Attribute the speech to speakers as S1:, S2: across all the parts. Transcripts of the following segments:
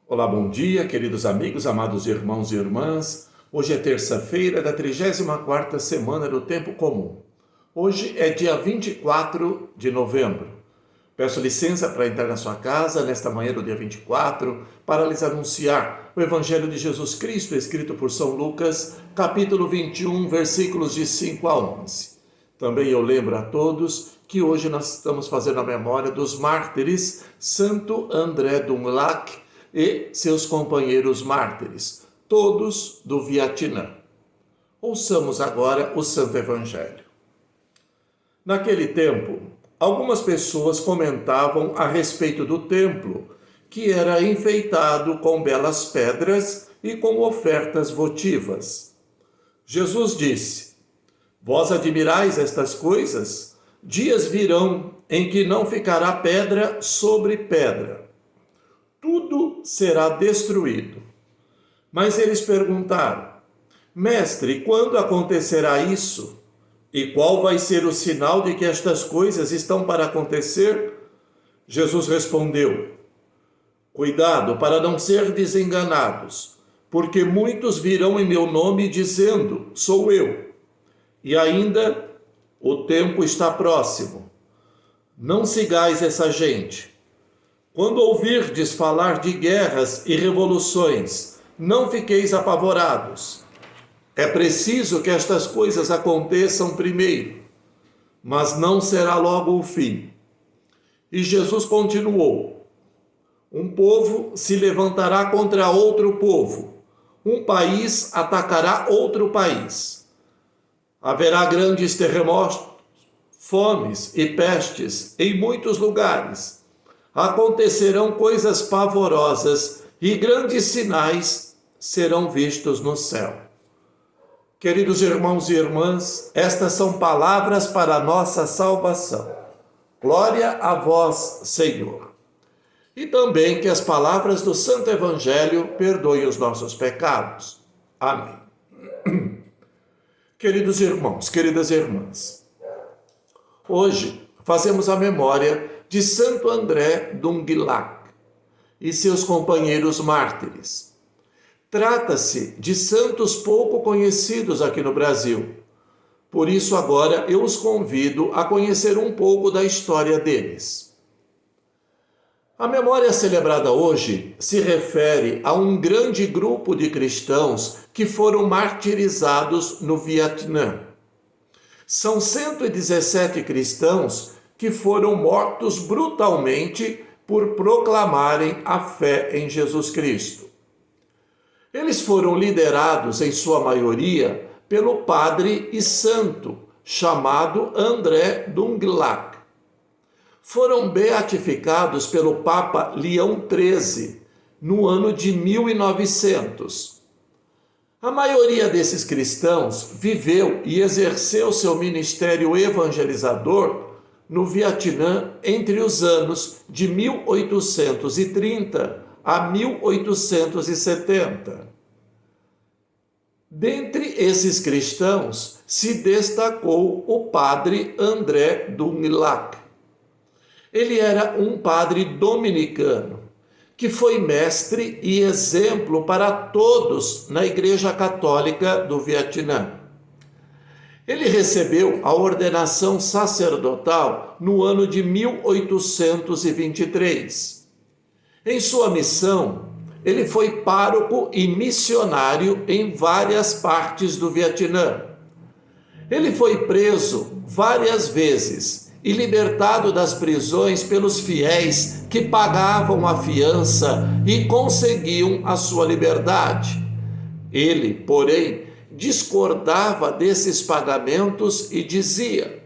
S1: Olá, bom dia, queridos amigos, amados irmãos e irmãs. Hoje é terça-feira da 34ª semana do Tempo Comum. Hoje é dia 24 de novembro. Peço licença para entrar na sua casa nesta manhã do dia 24 para lhes anunciar o Evangelho de Jesus Cristo escrito por São Lucas, capítulo 21, versículos de 5 a 11. Também eu lembro a todos que hoje nós estamos fazendo a memória dos mártires Santo André Dũng-Lạc e seus companheiros mártires, todos do Vietnã. Ouçamos agora o Santo Evangelho. Naquele tempo, algumas pessoas comentavam a respeito do templo, que era enfeitado com belas pedras e com ofertas votivas. Jesus disse: Vós admirais estas coisas? Dias virão em que não ficará pedra sobre pedra. Tudo será destruído. Mas eles perguntaram: Mestre, quando acontecerá isso? E qual vai ser o sinal de que estas coisas estão para acontecer? Jesus respondeu: Cuidado para não ser desenganados, porque muitos virão em meu nome dizendo: Sou eu. E ainda, o tempo está próximo. Não sigais essa gente. Quando ouvirdes falar de guerras e revoluções, não fiqueis apavorados. É preciso que estas coisas aconteçam primeiro, mas não será logo o fim. E Jesus continuou: Um povo se levantará contra outro povo, um país atacará outro país. Haverá grandes terremotos, fomes e pestes em muitos lugares. Acontecerão coisas pavorosas e grandes sinais serão vistos no céu. Queridos irmãos e irmãs, estas são palavras para a nossa salvação. Glória a vós, Senhor. E também que as palavras do Santo Evangelho perdoem os nossos pecados. Amém. Queridos irmãos, queridas irmãs, hoje fazemos a memória de Santo André Dũng-Lạc e seus companheiros mártires. Trata-se de santos pouco conhecidos aqui no Brasil. Por isso agora eu os convido a conhecer um pouco da história deles. A memória celebrada hoje se refere a um grande grupo de cristãos que foram martirizados no Vietnã. São 117 cristãos que foram mortos brutalmente por proclamarem a fé em Jesus Cristo. Eles foram liderados, em sua maioria, pelo padre e santo chamado André Dũng-Lạc. Foram beatificados pelo Papa Leão XIII no ano de 1900. A maioria desses cristãos viveu e exerceu seu ministério evangelizador no Vietnã entre os anos de 1830 a 1870. Dentre esses cristãos se destacou o padre André Dũng-Lạc. Ele era um padre dominicano que foi mestre e exemplo para todos na Igreja Católica do Vietnã. Ele recebeu a ordenação sacerdotal no ano de 1823. Em sua missão, ele foi pároco e missionário em várias partes do Vietnã. Ele foi preso várias vezes e libertado das prisões pelos fiéis que pagavam a fiança e conseguiam a sua liberdade. Ele, porém, discordava desses pagamentos e dizia: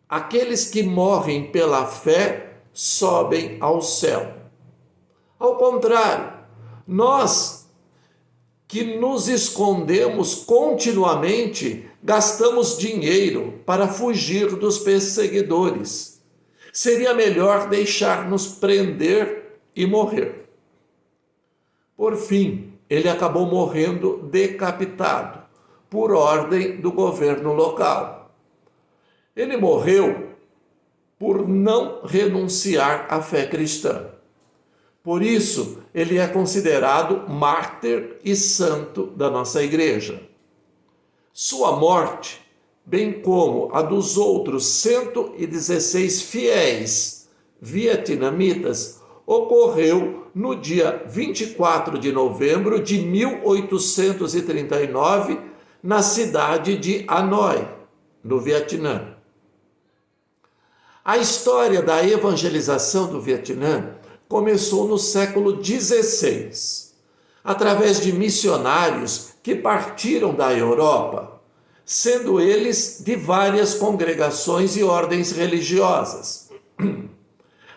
S1: aqueles que morrem pela fé sobem ao céu. Ao contrário, nós que nos escondemos continuamente, gastamos dinheiro para fugir dos perseguidores. Seria melhor deixar-nos prender e morrer. Por fim, ele acabou morrendo decapitado, por ordem do governo local. Ele morreu por não renunciar à fé cristã. Por isso, ele é considerado mártir e santo da nossa igreja. Sua morte, bem como a dos outros 116 fiéis vietnamitas, ocorreu no dia 24 de novembro de 1839, na cidade de Hanoi, no Vietnã. A história da evangelização do Vietnã começou no século XVI, através de missionários que partiram da Europa, sendo eles de várias congregações e ordens religiosas.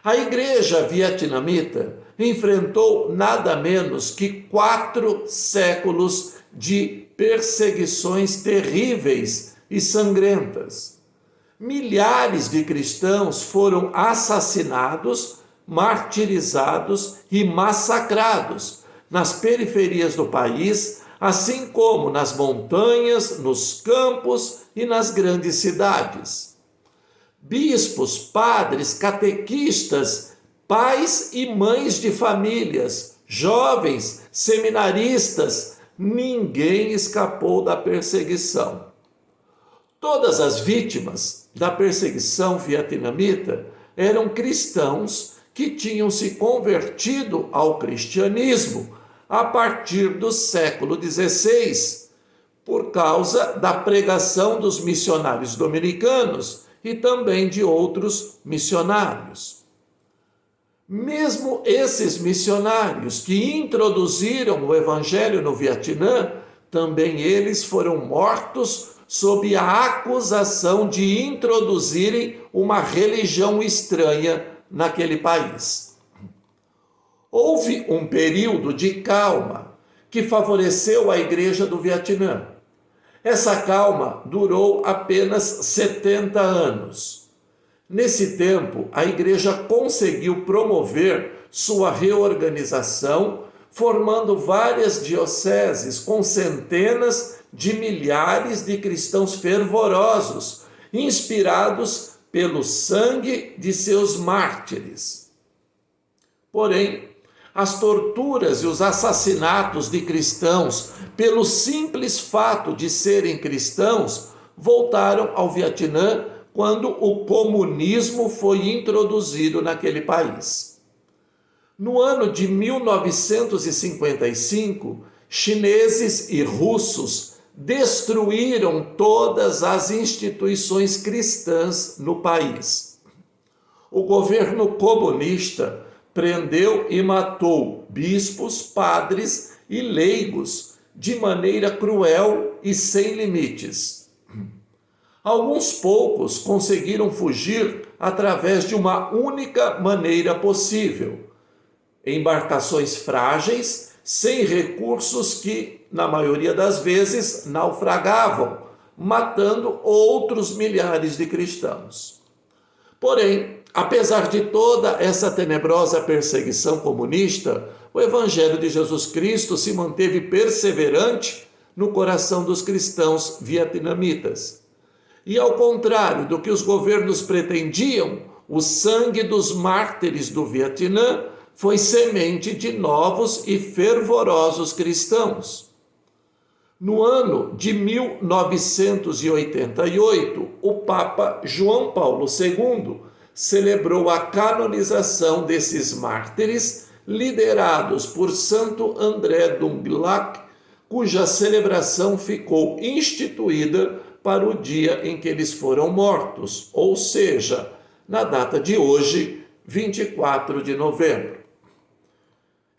S1: A igreja vietnamita enfrentou nada menos que 4 séculos de perseguições terríveis e sangrentas. Milhares de cristãos foram assassinados, martirizados e massacrados nas periferias do país, assim como nas montanhas, nos campos e nas grandes cidades. Bispos, padres, catequistas, pais e mães de famílias, jovens, seminaristas, ninguém escapou da perseguição. Todas as vítimas da perseguição vietnamita eram cristãos que tinham se convertido ao cristianismo a partir do século XVI, por causa da pregação dos missionários dominicanos e também de outros missionários. Mesmo esses missionários que introduziram o evangelho no Vietnã, também eles foram mortos sob a acusação de introduzirem uma religião estranha naquele país. Houve um período de calma que favoreceu a igreja do Vietnã. Essa calma durou apenas 70 anos. Nesse tempo, a igreja conseguiu promover sua reorganização, formando várias dioceses com centenas de milhares de cristãos fervorosos, inspirados pelo sangue de seus mártires. Porém, as torturas e os assassinatos de cristãos, pelo simples fato de serem cristãos, voltaram ao Vietnã quando o comunismo foi introduzido naquele país. No ano de 1955, chineses e russos destruíram todas as instituições cristãs no país. O governo comunista prendeu e matou bispos, padres e leigos de maneira cruel e sem limites. Alguns poucos conseguiram fugir através de uma única maneira possível: embarcações frágeis, sem recursos que, na maioria das vezes, naufragavam, matando outros milhares de cristãos. Porém, apesar de toda essa tenebrosa perseguição comunista, o Evangelho de Jesus Cristo se manteve perseverante no coração dos cristãos vietnamitas. E ao contrário do que os governos pretendiam, o sangue dos mártires do Vietnã foi semente de novos e fervorosos cristãos. No ano de 1988, o Papa João Paulo II celebrou a canonização desses mártires, liderados por Santo André Dung Lac, cuja celebração ficou instituída para o dia em que eles foram mortos, ou seja, na data de hoje, 24 de novembro.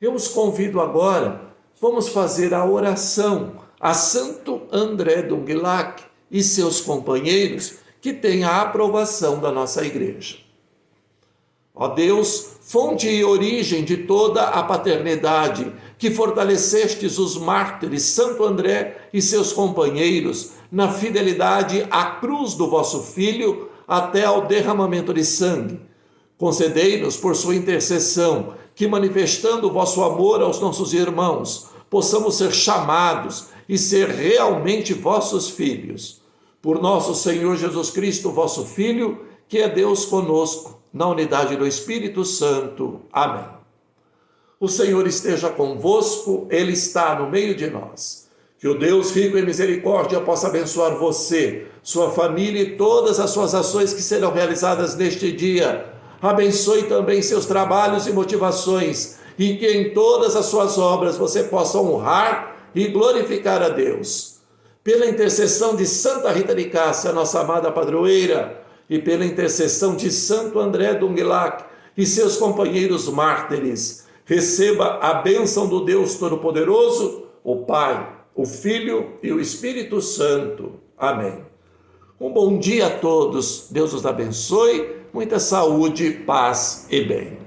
S1: Eu os convido agora, vamos fazer a oração a Santo André Dung Lac e seus companheiros, que têm a aprovação da nossa igreja. Ó Deus, fonte e origem de toda a paternidade, que fortalecestes os mártires Santo André e seus companheiros na fidelidade à cruz do vosso Filho até ao derramamento de sangue. Concedei-nos, por sua intercessão, que manifestando o vosso amor aos nossos irmãos, possamos ser chamados e ser realmente vossos filhos. Por nosso Senhor Jesus Cristo, vosso Filho, que é Deus conosco, na unidade do Espírito Santo. Amém. O Senhor esteja convosco, Ele está no meio de nós. Que o Deus rico em misericórdia possa abençoar você, sua família e todas as suas ações que serão realizadas neste dia. Abençoe também seus trabalhos e motivações e que em todas as suas obras você possa honrar e glorificar a Deus. Pela intercessão de Santa Rita de Cássia, nossa amada padroeira, e pela intercessão de Santo André Dũng-Lạc e seus companheiros mártires, receba a bênção do Deus Todo-Poderoso, o Pai, o Filho e o Espírito Santo. Amém. Um bom dia a todos. Deus os abençoe. Muita saúde, paz e bem.